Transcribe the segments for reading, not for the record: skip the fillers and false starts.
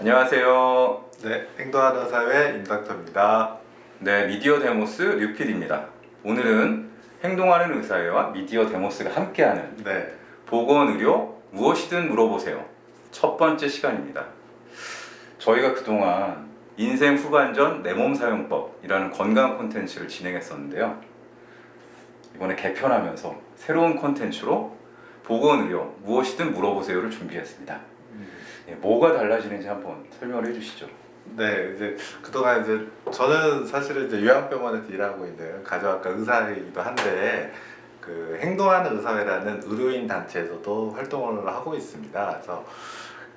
안녕하세요. 네, 행동하는 의사회 임닥터입니다. 네, 미디어 데모스 류필입니다. 오늘은 행동하는 의사회와 미디어 데모스가 함께하는 네, 보건의료 무엇이든 물어보세요. 첫 번째 시간입니다. 저희가 그동안 인생 후반전 내 몸 사용법이라는 건강 콘텐츠를 진행했었는데요. 이번에 개편하면서 새로운 콘텐츠로 보건의료 무엇이든 물어보세요를 준비했습니다. 뭐가 달라지는지 한번 설명을 해주시죠. 네, 이제 그동안 이제 저는 사실은 이제 요양병원에서 일하고 있는 가정학과 의사이기도 한데 그 행동하는 의사회라는 의료인 단체에서도 활동을 하고 있습니다. 그래서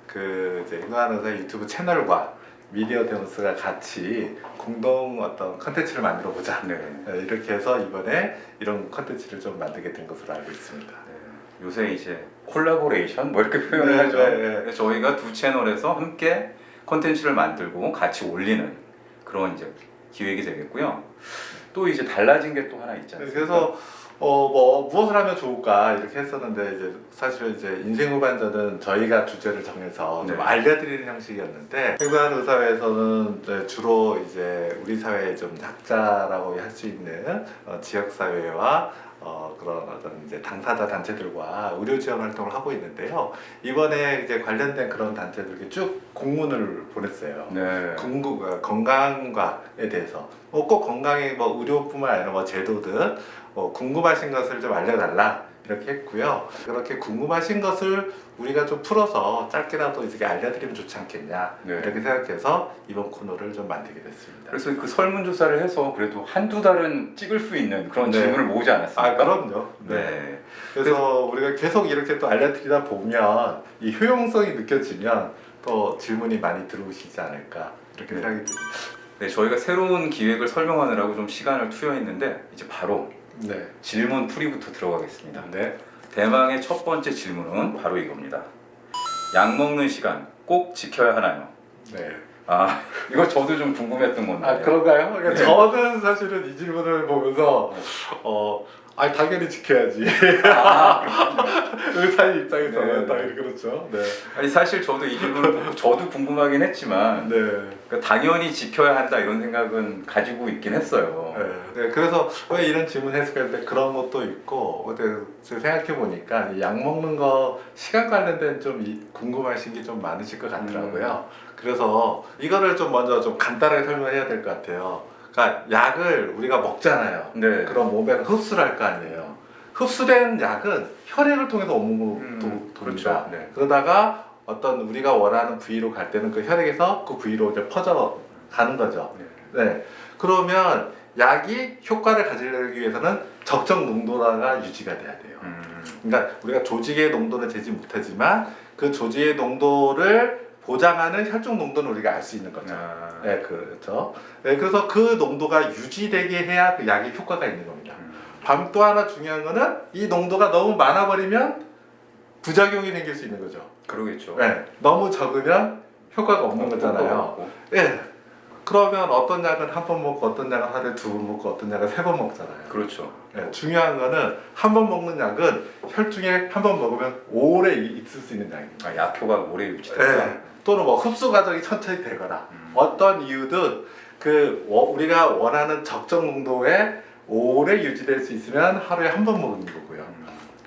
그 이제 행동하는 의사 유튜브 채널과 미디어 데모스가 같이 공동 어떤 컨텐츠를 만들어 보자. 네. 이렇게 해서 이번에 이런 컨텐츠를 좀 만들게 된 것으로 알고 있습니다. 네, 요새 이제 콜라보레이션 뭐 이렇게 표현을 네, 하죠. 네, 네. 그래서 저희가 두 채널에서 함께 콘텐츠를 만들고 같이 올리는 그런 이제 기획이 되겠고요. 또 이제 달라진 게 또 하나 있지 않습니까? 그래서 뭐 무엇을 하면 좋을까 이렇게 했었는데 이제 사실은 이제 인생 후반전은 저희가 주제를 정해서 좀 네. 알려드리는 형식이었는데 행동하는 의사회에서는 이제 주로 이제 우리 사회의 좀 약자라고 할 수 있는 지역 사회와 그런 어떤 이제 당사자 단체들과 의료 지원 활동을 하고 있는데요. 이번에 이제 관련된 그런 단체들에게 쭉 공문을 보냈어요. 네. 건강과에 대해서 꼭 건강에 뭐 의료뿐만 아니라 뭐 제도든 궁금하신 것을 좀 알려달라 이렇게 했고요. 그렇게 궁금하신 것을 우리가 좀 풀어서 짧게라도 이렇게 알려드리면 좋지 않겠냐 네. 이렇게 생각해서 이번 코너를 좀 만들게 됐습니다. 그래서 그 설문조사를 해서 그래도 한두 달은 찍을 수 있는 그런 네. 질문을 모으지 않았습니까? 아 그럼요. 네. 그래서 우리가 계속 이렇게 또 알려드리다 보면 이 효용성이 느껴지면 또 질문이 많이 들어오시지 않을까 이렇게 네. 생각이 듭니다. 네, 저희가 새로운 기획을 설명하느라고 좀 시간을 투여했는데 이제 바로 네. 질문 풀이부터 들어가겠습니다. 네. 대망의 첫 번째 질문은 바로 이겁니다. 약 먹는 시간 꼭 지켜야 하나요? 네. 아, 이거 저도 좀 궁금했던 건데. 아 그런가요? 그러니까 네. 저는 사실은 이 질문을 보면서 당연히 지켜야지. 의사의 입장에서는 네. 당연히 그렇죠. 네. 아니 사실 저도 이 질문을 보고 저도 궁금하긴 했지만 네. 그러니까 당연히 지켜야 한다 이런 생각은 가지고 있긴 했어요. 네. 그래서 왜 이런 질문 했을까 했는데 그런 것도 있고 근데 생각해 보니까 약 먹는 거 시간 관련된 좀 궁금하신 게 좀 많으실 것 같더라고요. 그래서 이거를 좀 먼저 좀 간단하게 설명해야 될 것 같아요. 그러니까 약을 우리가 먹잖아요. 네. 그럼 몸에 흡수를 할 거 아니에요. 흡수된 약은 혈액을 통해서 온몸으로 돕니다. 그렇죠. 네. 그러다가 어떤 우리가 원하는 부위로 갈 때는 그 혈액에서 그 부위로 이제 퍼져 가는 거죠. 네. 네. 그러면 약이 효과를 가지려기 위해서는 적정 농도가 유지가 돼야 돼요. 그러니까 우리가 조직의 농도는 재지 못하지만 그 조직의 농도를 보장하는 혈중 농도는 우리가 알 수 있는 거죠. 네, 그렇죠. 네, 그래서 그 농도가 유지되게 해야 그 약의 효과가 있는 겁니다. 또 하나 중요한 거는 이 농도가 너무 많아 버리면 부작용이 생길 수 있는 거죠. 그러겠죠. 네, 너무 적으면 효과가 없는 거잖아요. 네. 그러면 어떤 약은 한 번 먹고 어떤 약은 하루에 두 번 먹고 어떤 약은 세 번 먹잖아요. 그렇죠. 네, 중요한 거는 한 번 먹는 약은 혈중에 한 번 먹으면 오래 있을 수 있는 약입니다. 아, 약효가 오래 유지된다. 네. 또는 뭐 흡수 과정이 천천히 되거나 어떤 이유든 우리가 원하는 적정 농도에 오래 유지될 수 있으면 하루에 한 번 먹는 거고요.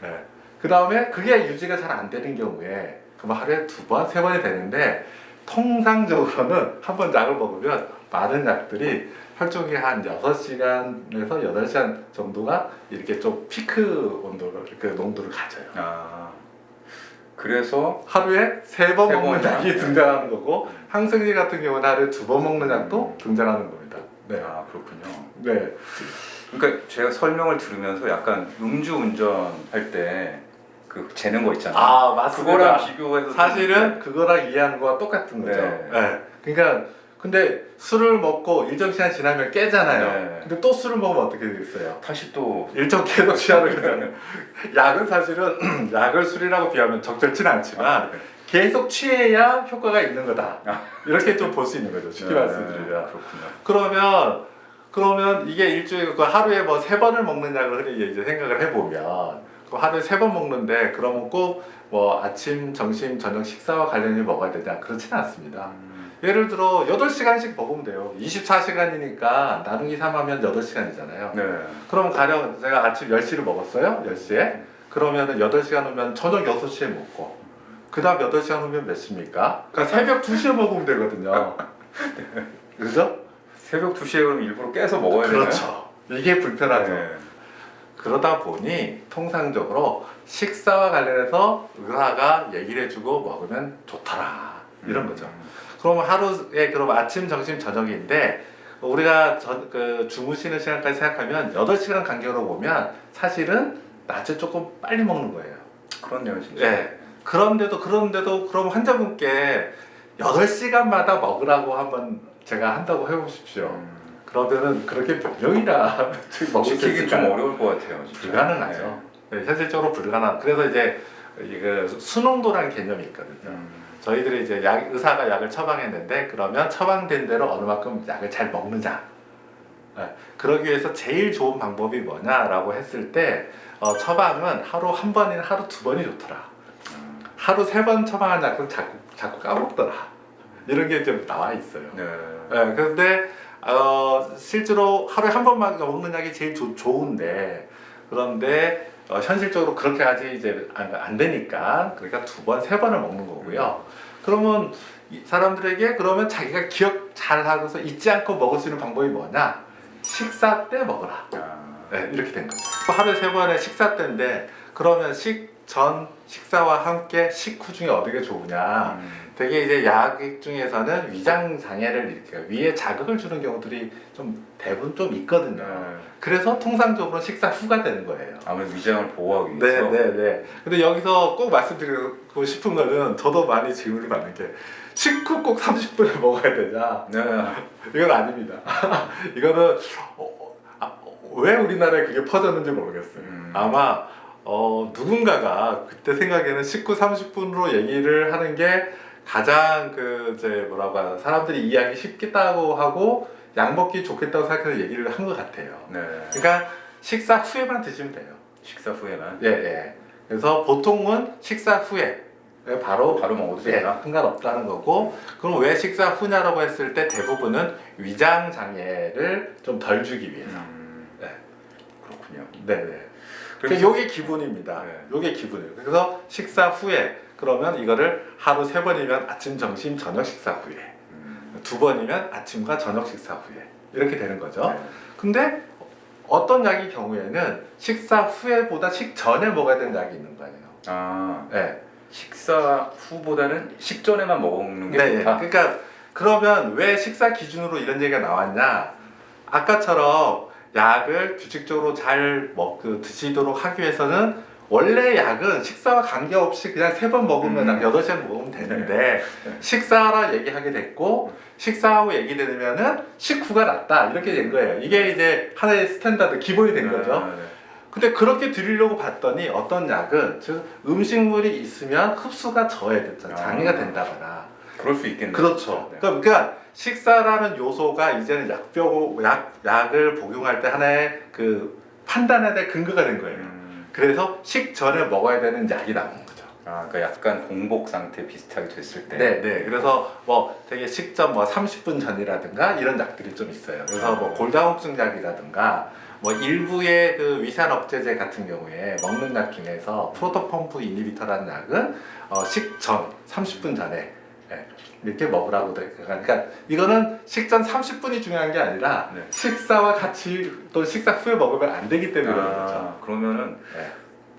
네. 그 다음에 그게 유지가 잘 안 되는 경우에 그럼 하루에 두 번, 세 번이 되는데 통상적으로는 한 번 약을 먹으면 많은 약들이 혈중에 한 6시간에서 8시간 정도가 이렇게 좀 피크 온도를 그 농도를 가져요. 아, 그래서 하루에 세 번 세 먹는 번 약이 약. 등장하는 거고 항생제 같은 경우는 하루에 두 번 먹는 약도 등장하는 겁니다. 네. 아 그렇군요. 네. 그러니까 제가 설명을 들으면서 약간 음주운전 할 때 그 재는 거 있잖아요. 아 맞습니다. 그거랑 비교해서 사실은 그거랑 이해하는 거와 똑같은 거죠. 네. 네. 그러니까 근데 술을 먹고 일정 시간 지나면 깨잖아요. 네. 근데 또 술을 먹으면 어떻게 되겠어요? 다시 또 일정 계속 취하는 거잖아요. 약은 사실은 약을 술이라고 비하면 적절치는 않지만 계속 취해야 효과가 있는 거다. 이렇게 좀 볼 수 있는 거죠. 쉽게 말씀드리면. 그렇군요. 그러면 이게 일주일에 하루에 뭐 세 번을 먹는 약을 이제 생각을 해보면 하루에 세 번 먹는데 그러면 꼭 뭐 아침, 점심, 저녁 식사와 관련이 먹어야 되냐? 그렇지는 않습니다. 예를 들어 8시간씩 먹으면 돼요. 24시간이니까 나누기 3하면 8시간이잖아요. 네. 그럼 가령 제가 아침 10시를 먹었어요. 10시에. 그러면은 8시간 후면 저녁 6시에 먹고 그 다음 8시간 후면 몇 시입니까? 그러니까 새벽 2시에 먹으면 되거든요. 그죠? 새벽 2시에 그럼 일부러 깨서 먹어야 되나요? 그렇죠. 이게 불편하죠. 네. 그러다 보니 통상적으로 식사와 관련해서 의사가 얘기를 해주고 먹으면 좋더라 이런 거죠. 그러면 하루에 그럼 아침, 점심, 저녁인데 우리가 주무시는 시간까지 생각하면 8시간 간격으로 보면 사실은 낮에 조금 빨리 먹는 거예요. 그렇네요, 진짜. 네. 그런데도 그럼 환자분께 8시간마다 먹으라고 한번 제가 한다고 해보십시오. 그러면은 그렇게 몇 명이나 먹을 수 지키기 좀 있을까요? 어려울 것 같아요. 진짜. 불가능하죠. 네, 현실적으로 불가능. 그래서 이제 이게 수농도라는 개념이 있거든요. 저희들이 이제 의사가 약을 처방했는데 그러면 처방된 대로 어느 만큼 약을 잘 먹느냐. 네, 그러기 위해서 제일 좋은 방법이 뭐냐라고 했을 때 처방은 하루 한 번이나 하루 두 번이 좋더라. 하루 3번 처방한 약은 자꾸 까먹더라. 이런 게 좀 나와 있어요. 네. 네, 그런데 실제로 하루에 한 번만 먹는 약이 제일 좋은데 그런데 현실적으로 그렇게까지 이제 안 되니까 그러니까 2번, 3번을 먹는 거고요. 그러면 사람들에게 그러면 자기가 기억 잘 하고서 잊지 않고 먹을 수 있는 방법이 뭐냐? 식사 때 먹어라. 네, 이렇게 된 거죠. 하루에 3번의 식사 때인데 그러면 식전 식사와 함께 식후 중에 어느 게 좋으냐? 되게 이제 약 중에서는 위장 장애를 일으켜요. 위에 자극을 주는 경우들이 좀 대부분 좀 있거든요. 그래서 통상적으로 식사 후가 되는 거예요. 아무래도 위장을 보호하기 위해서. 네. 근데 여기서 꼭 말씀드리고 싶은 거는 저도 많이 질문을 받는 게 식후 꼭 30분을 먹어야 되냐? 네. 이건 아닙니다. 이거는 왜 우리나라에 그게 퍼졌는지 모르겠어요. 아마 누군가가 그때 생각에는 식후 30분으로 얘기를 하는 게 가장 사람들이 이해하기 쉽겠다고 하고 약 먹기 좋겠다고 생각해서 얘기를 한 것 같아요. 네. 그러니까 식사 후에만 드시면 돼요. 식사 후에만. 예. 그래서 보통은 식사 후에 바로 먹어도 된다. 상관없다는 거고, 그럼 왜 식사 후냐라고 했을 때 대부분은 위장 장애를 좀 덜 주기 위해서. 네. 그렇군요. 네. 그래서 요게 기본입니다. 네. 요게 기본이에요. 그래서 식사 후에 그러면 이거를 하루 3번이면 아침, 점심, 저녁 식사 후에 2번이면 아침과 저녁 식사 후에 이렇게 되는 거죠. 네. 근데 어떤 약의 경우에는 식사 후에보다 식전에 먹어야 되는 약이 있는 거예요. 네. 식사 후보다는 식전에만 먹는 게 좋다. 그러니까 그러면 왜 식사 기준으로 이런 얘기가 나왔냐? 아까처럼 약을 규칙적으로 잘 드시도록 하기 위해서는 원래 약은 식사와 관계없이 그냥 3번 먹으면 8시간 먹으면 되는데 식사라 얘기하게 됐고 식사하고 얘기되면은 식후가 낫다 이렇게 된 거예요. 이게 이제 하나의 스탠다드 기본이 된 거죠. 근데 그렇게 드리려고 봤더니 어떤 약은 즉 음식물이 있으면 흡수가 저해됐잖아요. 장애가 된다거나. 그럴 수 있겠네요. 그렇죠. 네. 그러니까 식사라는 요소가 이제는 약을 복용할 때 하나의 판단에 대한 근거가 된 거예요. 그래서 식전에 먹어야 되는 약이 나온 거죠. 그러니까 약간 공복 상태 비슷하게 됐을 때. 네. 그래서 되게 식전 30분 전이라든가 이런 약들이 좀 있어요. 그래서 골다공증 약이라든가 일부의 위산 억제제 같은 경우에 먹는 약 중에서 프로토펌프 이니비터라는 약은 식전 30분 전에 이렇게 먹으라고 돼. 그러니까 이거는 식전 30분이 중요한 게 아니라 식사와 같이 또 식사 후에 먹으면 안 되기 때문에 그런 거죠. 그러면은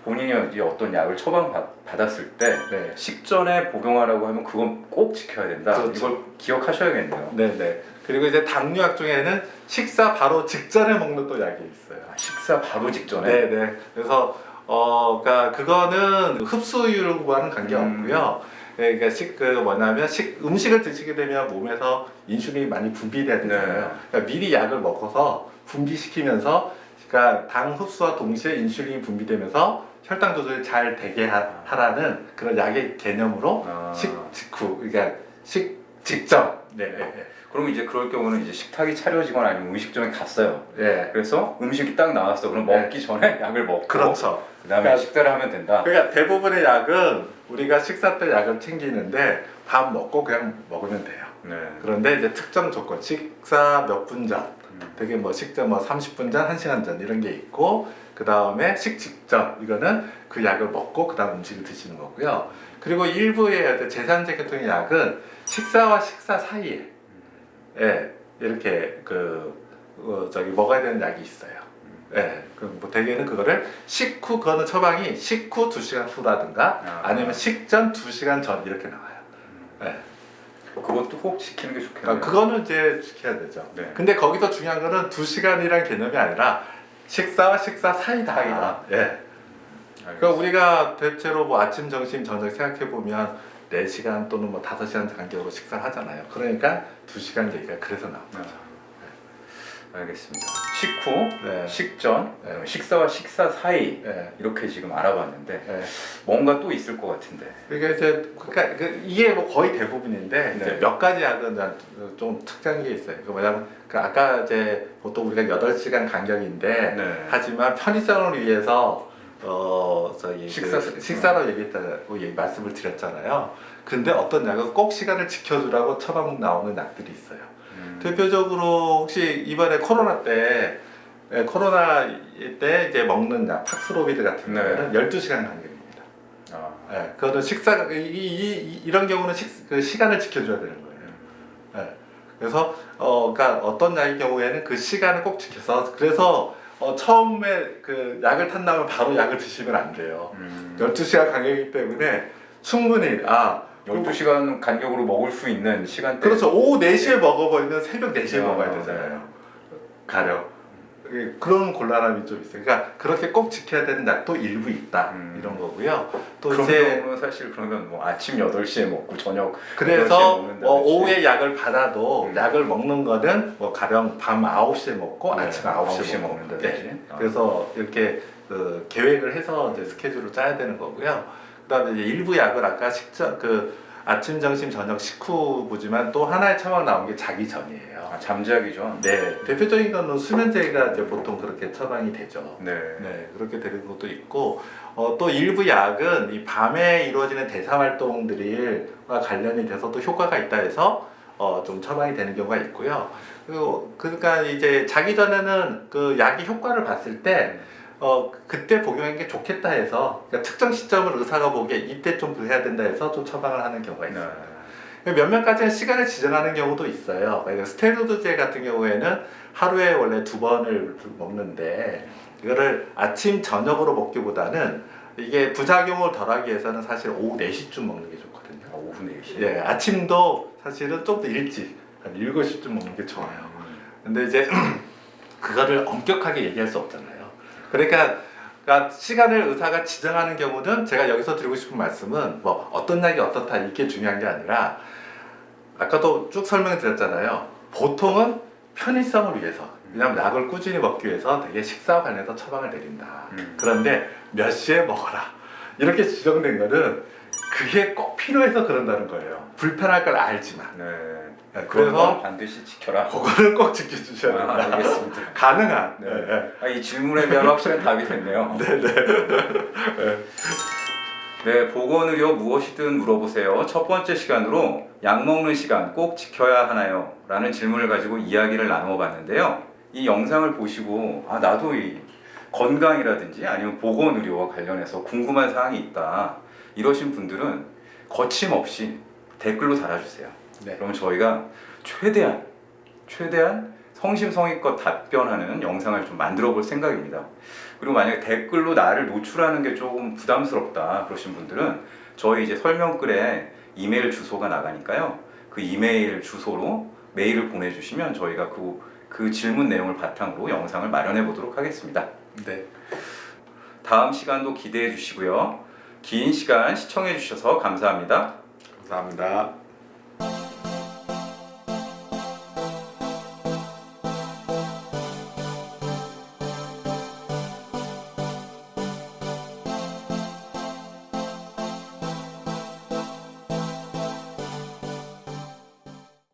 본인이 이제 어떤 약을 처방 받았을 때 식전에 복용하라고 하면 그건 꼭 지켜야 된다. 그렇죠. 이걸 기억하셔야겠네요. 네. 그리고 이제 당뇨약 중에는 식사 바로 직전에 먹는 또 약이 있어요. 식사 바로 직전에. 네. 그래서 그러니까 그거는 흡수율과는 관계없고요. 그러니까 음식을 드시게 되면 몸에서 인슐린이 많이 분비돼야 되잖아요. 그러니까 미리 약을 먹어서 분비시키면서 그러니까 당 흡수와 동시에 인슐린이 분비되면서 혈당 조절이 잘 되게 하라는 그런 약의 개념으로 식 직후, 그러니까 식 직전. 그럼 이제 그럴 경우는 이제 식탁이 차려지거나 아니면 음식점에 갔어요. 네. 그래서 음식이 딱 나왔어. 그럼 먹기 전에 약을 먹고. 그렇죠. 그다음에 그러니까 식사를 하면 된다. 그러니까 대부분의 약은 우리가 식사 때 약을 챙기는데 밥 먹고 그냥 먹으면 돼요. 네. 그런데 이제 특정 조건, 식사 몇 분 전, 되게 뭐 식전 뭐 30분 전, 1시간 전 이런 게 있고, 그 다음에 식직전, 이거는 그 약을 먹고 그 다음 음식을 드시는 거고요. 그리고 일부의 제산제격적인 약은 식사와 식사 사이에 이렇게 먹어야 되는 약이 있어요. 뭐 대개는 그거를 식후, 그거는 처방이 식후 2시간 후라든가 아니면 식전 2시간 전 이렇게 나와요. 그것도 꼭 지키는 게 좋겠네요. 그거는 이제 지켜야 되죠. 네. 근데 거기서 중요한 거는 2시간이란 개념이 아니라 식사와 식사 사이다. 그러니까 우리가 대체로 뭐 아침, 점심, 저녁 생각해 보면 4시간 또는 뭐 5시간 간격으로 식사를 하잖아요. 그러니까 2시간 얘기가 그래서 나옵니다. 알겠습니다. 식후, 네. 식전, 네. 식사와 식사 사이 이렇게 지금 알아봤는데 뭔가 또 있을 것 같은데. 그러니까 이게 뭐 거의 대부분인데 이제 몇 가지 약은 좀 특이한 게 있어요. 뭐냐면 아까 이제 보통 우리가 8시간 간격인데 하지만 편의성을 위해서 식사로 얘기했다고 말씀을 드렸잖아요. 근데 어떤 약은 꼭 시간을 지켜주라고 처방 나오는 약들이 있어요. 대표적으로 혹시 이번에 코로나 때 이제 먹는 약 팍스로비드 같은 경우는 12시간 간격입니다. 그거는 이런 경우는 시간을 지켜줘야 되는 거예요. 그래서 그러니까 어떤 약의 경우에는 그 시간을 꼭 지켜서, 그래서 처음에 그 약을 탄 다음에 바로 약을 드시면 안 돼요. 12시간 간격이기 때문에 충분히 12시간 간격으로 먹을 수 있는 시간대. 그렇죠. 오후 4시에 먹어버리면 새벽 4시에 먹어야 되잖아요. 가령. 그런 곤란함이 좀 있어요. 그러니까 그렇게 꼭 지켜야 되는 약도 일부 있다. 이런 거고요. 또 그런 이제 경우는 사실 그러면 뭐 아침 8시에 먹고 저녁 8시에 그래서 먹는다든지. 오후에 약을 받아도 약을 먹는 거는 뭐 가령 밤 9시에 먹고 아침 9시에 먹는다든지. 그래서 이렇게 계획을 해서 이제 스케줄을 짜야 되는 거고요. 그다음에 이제 일부 약을 아까 아침, 점심, 저녁 식후부지만 또 하나의 처방 나온 게 자기 전이에요. 잠자기 전. 대표적인 거는 수면제가 이제 보통 그렇게 처방이 되죠. 네. 그렇게 되는 것도 있고, 또 일부 약은 이 밤에 이루어지는 대사 활동들과 관련이 돼서 또 효과가 있다 해서 좀 처방이 되는 경우가 있고요. 그러니까 이제 자기 전에는 그 약의 효과를 봤을 때 그때 복용하는 게 좋겠다 해서, 그러니까 특정 시점을 의사가 보기에 이때 좀 해야 된다 해서 좀 처방을 하는 경우가 있어요. 몇몇 가지는 시간을 지정하는 경우도 있어요. 그러니까 스테로이드제 같은 경우에는 하루에 원래 2번을 먹는데 이거를 아침, 저녁으로 먹기보다는 이게 부작용을 덜하기 위해서는 사실 오후 4시쯤 먹는 게 좋거든요. 오후 4시? 아침도 사실은 좀 더 일찍, 한 7시쯤 먹는 게 좋아요. 근데 이제 그거를 엄격하게 얘기할 수 없잖아요. 그러니까 시간을 의사가 지정하는 경우는, 제가 여기서 드리고 싶은 말씀은 뭐 어떤 약이 어떻다 이게 중요한 게 아니라, 아까도 쭉 설명을 드렸잖아요. 보통은 편의성을 위해서, 왜냐하면 약을 꾸준히 먹기 위해서 되게 식사와 관련해서 처방을 내린다. 그런데 몇 시에 먹어라 이렇게 지정된 거는 그게 꼭 필요해서 그런다는 거예요. 불편할 걸 알지만. 그래서 반드시 지켜라. 그거를 꼭 지켜주셔야 된다. 알겠습니다. 가능한. 이 질문에 대한 확실한 답이 됐네요. 보건의료 무엇이든 물어보세요. 첫 번째 시간으로 약 먹는 시간 꼭 지켜야 하나요? 라는 질문을 가지고 이야기를 나누어 봤는데요. 이 영상을 보시고 나도 이 건강이라든지 아니면 보건의료와 관련해서 궁금한 사항이 있다 이러신 분들은 거침없이 댓글로 달아주세요. 그러면 저희가 최대한 성심성의껏 답변하는 영상을 좀 만들어 볼 생각입니다. 그리고 만약에 댓글로 나를 노출하는 게 조금 부담스럽다 그러신 분들은 저희 이제 설명글에 이메일 주소가 나가니까요. 그 이메일 주소로 메일을 보내주시면 저희가 그 질문 내용을 바탕으로 영상을 마련해 보도록 하겠습니다. 다음 시간도 기대해 주시고요. 긴 시간 시청해 주셔서 감사합니다. 감사합니다.